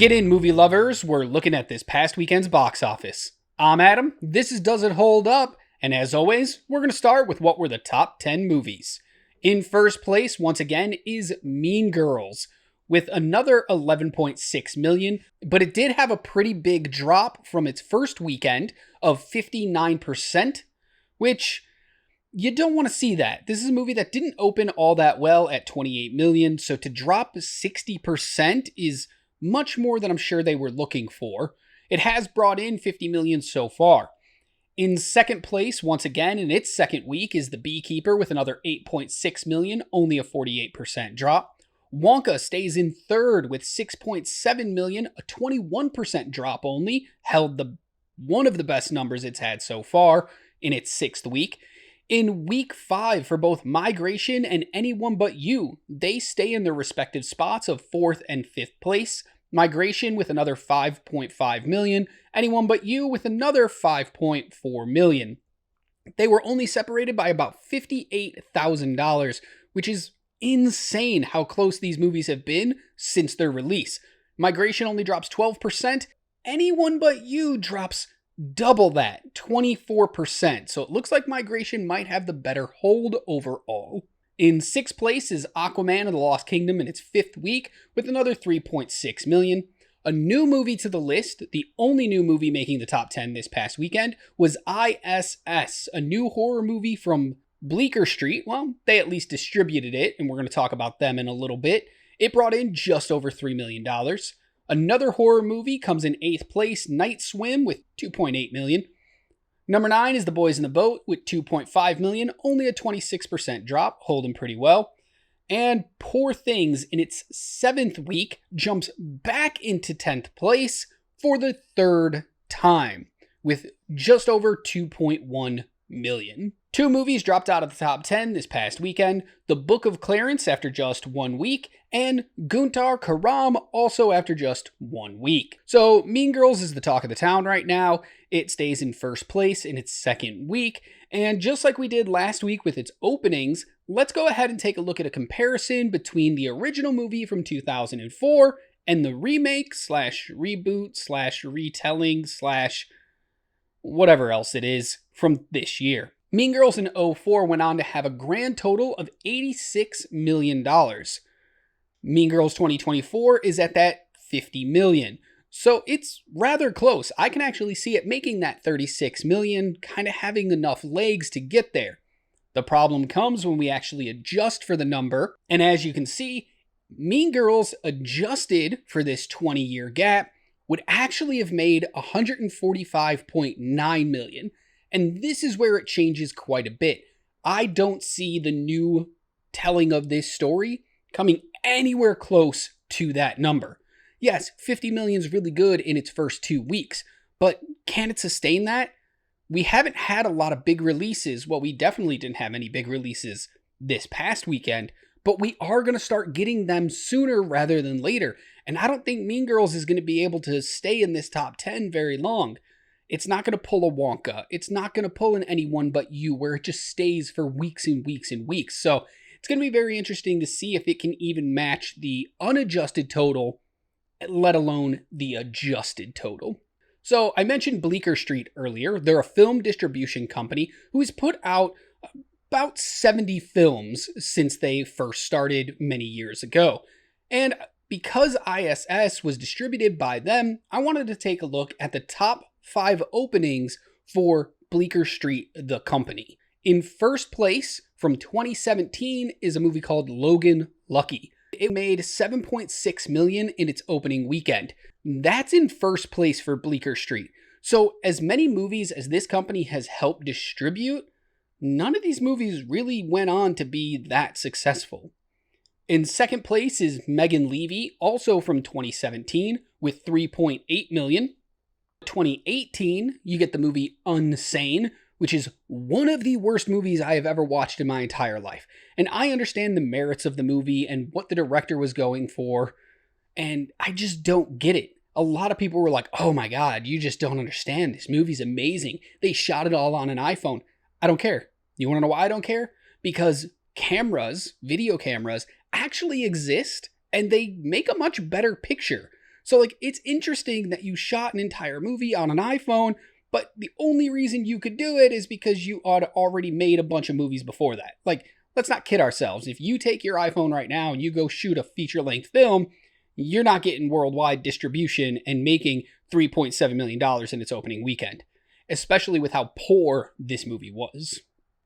Get in, movie lovers. We're looking at this past weekend's box office. I'm Adam. This is Does It Hold Up? And as always, we're going to start with what were the top 10 movies. In first place, once again, is Mean Girls, with another 11.6 million, but it did have a pretty big drop from its first weekend of 59%, which you don't want to see that. This is a movie that didn't open all that well at 28 million, so to drop 60% is much more than I'm sure they were looking for. It has brought in 50 million so far. In second place, once again, in its second week, is The Beekeeper with another 8.6 million, only a 48% drop. Wonka stays in third with 6.7 million, a 21% drop only, held one of the best numbers it's had so far in its sixth week. In week 5 for both Migration and Anyone But You, they stay in their respective spots of 4th and 5th place. Migration with another 5.5 million, Anyone But You with another 5.4 million. They were only separated by about $58,000, which is insane how close these movies have been since their release. Migration only drops 12%, Anyone But You drops double that, 24%. So it looks like Migration might have the better hold overall. In sixth place is Aquaman and the Lost Kingdom in its fifth week with another 3.6 million. A new movie to the list, the only new movie making the top 10 this past weekend, was I.S.S, a new horror movie from Bleecker Street. Well, they at least distributed it, and we're going to talk about them in a little bit. It brought in just over $3 million. Another horror movie comes in 8th place, Night Swim, with 2.8 million. Number 9 is The Boys in the Boat with 2.5 million, only a 26% drop, holding pretty well. And Poor Things in its 7th week jumps back into 10th place for the third time with just over 2.1 million. Two movies dropped out of the top 10 this past weekend, The Book of Clarence after just 1 week, and Guntar Karam also after just 1 week. So Mean Girls is the talk of the town right now. It stays in first place in its second week, and just like we did last week with its openings, let's go ahead and take a look at a comparison between the original movie from 2004 and the remake slash reboot slash retelling slash whatever else it is from this year. Mean Girls in 2004 went on to have a grand total of $86 million. Mean Girls 2024 is at that $50 million. So it's rather close. I can actually see it making that $36 million, kind of having enough legs to get there. The problem comes when we actually adjust for the number. And as you can see, Mean Girls adjusted for this 20-year gap would actually have made $145.9 million. And this is where it changes quite a bit. I don't see the new telling of this story coming anywhere close to that number. Yes, 50 million is really good in its first 2 weeks, but can it sustain that? We haven't had a lot of big releases. Well, we definitely didn't have any big releases this past weekend, but we are going to start getting them sooner rather than later. And I don't think Mean Girls is going to be able to stay in this top 10 very long. It's not going to pull a Wonka. It's not going to pull an Anyone But You, where it just stays for weeks and weeks and weeks. So it's going to be very interesting to see if it can even match the unadjusted total, let alone the adjusted total. So I mentioned Bleecker Street earlier. They're a film distribution company who has put out about 70 films since they first started many years ago. And because I.S.S was distributed by them, I wanted to take a look at the top 5 openings for Bleecker Street, the company. In first place from 2017 is a movie called Logan Lucky. It made 7.6 million in its opening weekend. That's in first place for Bleecker Street. So as many movies as this company has helped distribute, none of these movies really went on to be that successful. In second place is Megan Levy, also from 2017, with 3.8 million. 2018, you get the movie Unsane, which is one of the worst movies I have ever watched in my entire life. And I understand the merits of the movie and what the director was going for, and I just don't get it. A lot of people were like, oh my God, you just don't understand. This movie's amazing. They shot it all on an iPhone. I don't care. You want to know why I don't care? Because cameras, video cameras, actually exist and they make a much better picture. So, like, it's interesting that you shot an entire movie on an iPhone, but the only reason you could do it is because you ought already made a bunch of movies before that. Like, let's not kid ourselves. If you take your iPhone right now and you go shoot a feature-length film, you're not getting worldwide distribution and making $3.7 million in its opening weekend, especially with how poor this movie was.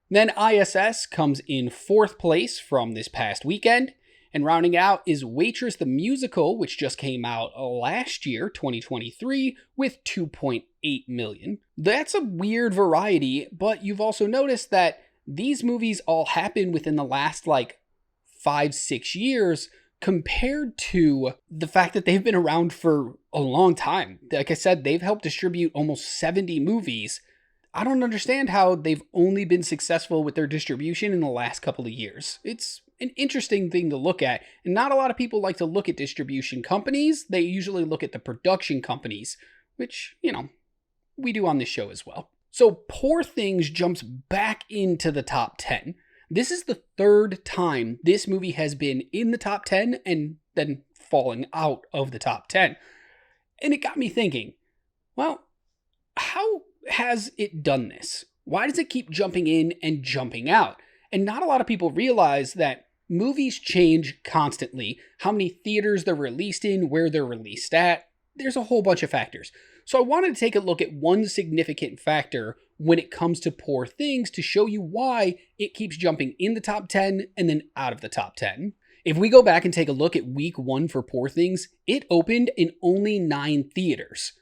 Then I.S.S. comes in 4th place from this past weekend, and rounding out is Waitress the Musical, which just came out last year, 2023, with 2.8 million. That's a weird variety, but you've also noticed that these movies all happen within the last 5-6 years, compared to the fact that they've been around for a long time. Like I said, they've helped distribute almost 70 movies. I don't understand how they've only been successful with their distribution in the last couple of years. It's an interesting thing to look at, and not a lot of people like to look at distribution companies. They usually look at the production companies, which, we do on this show as well. So Poor Things jumps back into the top 10. This is the 3rd time this movie has been in the top 10 and then falling out of the top 10. And it got me thinking, well, how has it done this? Why does it keep jumping in and jumping out? And not a lot of people realize that movies change constantly. How many theaters they're released in, where they're released at. There's a whole bunch of factors. So I wanted to take a look at one significant factor when it comes to Poor Things to show you why it keeps jumping in the top 10 and then out of the top 10. If we go back and take a look at week 1 for Poor Things, it opened in only 9 theaters.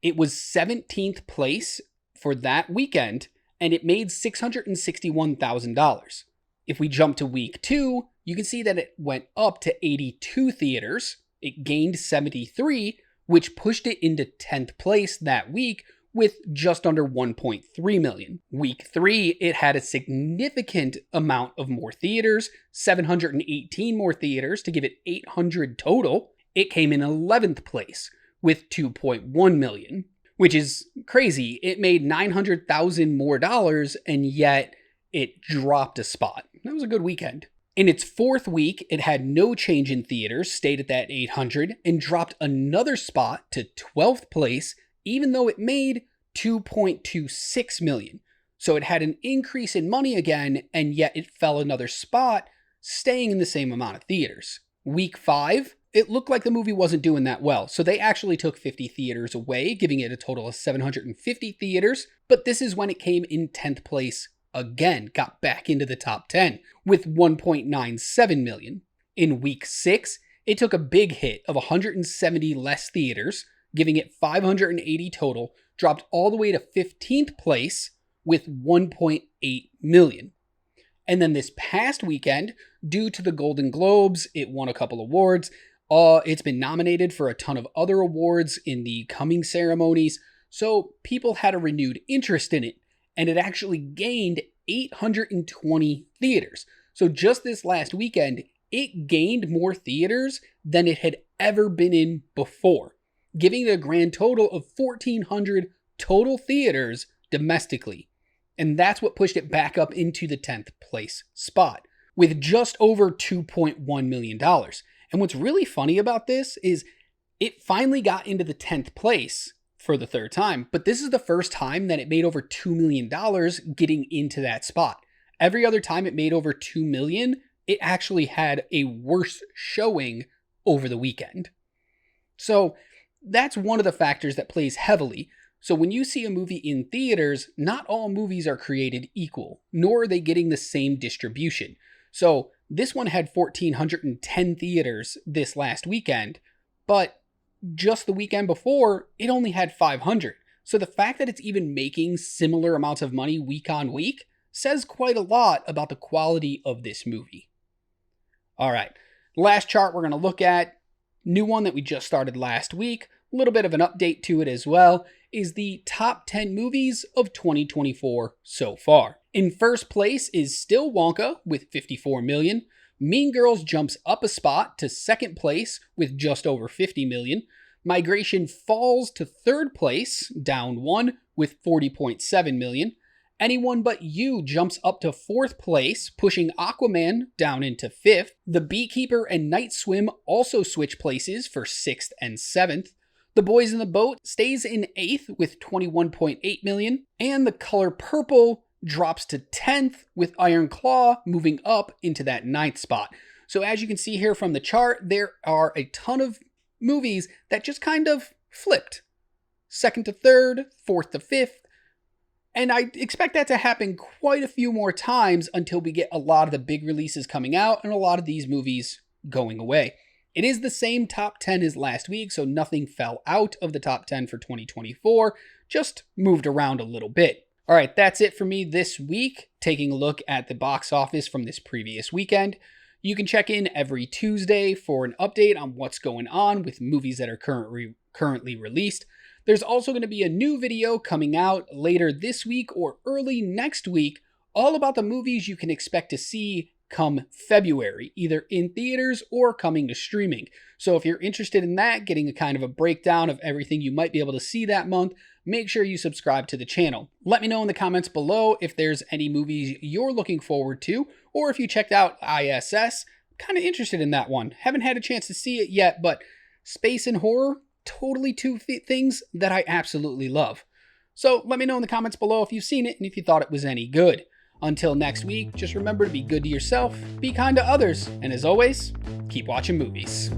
It was 17th place for that weekend, and it made $661,000. If we jump to week 2, you can see that it went up to 82 theaters. It gained 73, which pushed it into 10th place that week with just under 1.3 million. Week 3, it had a significant amount of more theaters, 718 more theaters to give it 800 total. It came in 11th place with 2.1 million, which is crazy. It made $900,000 more dollars, and yet it dropped a spot. That was a good weekend. In its 4th week, it had no change in theaters, stayed at that 800, and dropped another spot to 12th place, even though it made $2.26 million. So it had an increase in money again, and yet it fell another spot, staying in the same amount of theaters. Week 5, it looked like the movie wasn't doing that well, so they actually took 50 theaters away, giving it a total of 750 theaters, but this is when it came in 10th place again, got back into the top 10 with 1.97 million. In week 6, it took a big hit of 170 less theaters, giving it 580 total, dropped all the way to 15th place with 1.8 million. And then this past weekend, due to the Golden Globes, it won a couple awards. It's been nominated for a ton of other awards in the coming ceremonies, so people had a renewed interest in it, and it actually gained 820 theaters. So just this last weekend, it gained more theaters than it had ever been in before, giving it a grand total of 1,400 total theaters domestically. And that's what pushed it back up into the 10th place spot, with just over $2.1 million. And what's really funny about this is it finally got into the 10th place for the 3rd time, but this is the first time that it made over $2 million getting into that spot. Every other time it made over $2 million, it actually had a worse showing over the weekend. So that's one of the factors that plays heavily. So when you see a movie in theaters, not all movies are created equal, nor are they getting the same distribution. So this one had 1,410 theaters this last weekend, but just the weekend before, it only had 500. So the fact that it's even making similar amounts of money week on week says quite a lot about the quality of this movie. All right, last chart we're going to look at, new one that we just started last week, a little bit of an update to it as well, is the top 10 movies of 2024 so far. In first place is still Wonka with 54 million. Mean Girls jumps up a spot to 2nd place with just over 50 million. Migration falls to 3rd place, down 1 with 40.7 million. Anyone But You jumps up to 4th place, pushing Aquaman down into 5th. The Beekeeper and Night Swim also switch places for 6th and 7th. The Boys in the Boat stays in 8th with 21.8 million, and The Color Purple drops to 10th with Iron Claw moving up into that 9th spot. So as you can see here from the chart, there are a ton of movies that just kind of flipped. 2nd to 3rd, 4th to 5th, and I expect that to happen quite a few more times until we get a lot of the big releases coming out and a lot of these movies going away. It is the same top 10 as last week, so nothing fell out of the top 10 for 2024, just moved around a little bit. All right, that's it for me this week, taking a look at the box office from this previous weekend. You can check in every Tuesday for an update on what's going on with movies that are currently released. There's also going to be a new video coming out later this week or early next week, all about the movies you can expect to see come February, either in theaters or coming to streaming. So if you're interested in that, getting a kind of a breakdown of everything you might be able to see that month, make sure you subscribe to the channel. Let me know in the comments below if there's any movies you're looking forward to, or if you checked out I.S.S. Kind of interested in that one. Haven't had a chance to see it yet, but space and horror, totally two things that I absolutely love. So let me know in the comments below if you've seen it and if you thought it was any good. Until next week, just remember to be good to yourself, be kind to others, and as always, keep watching movies.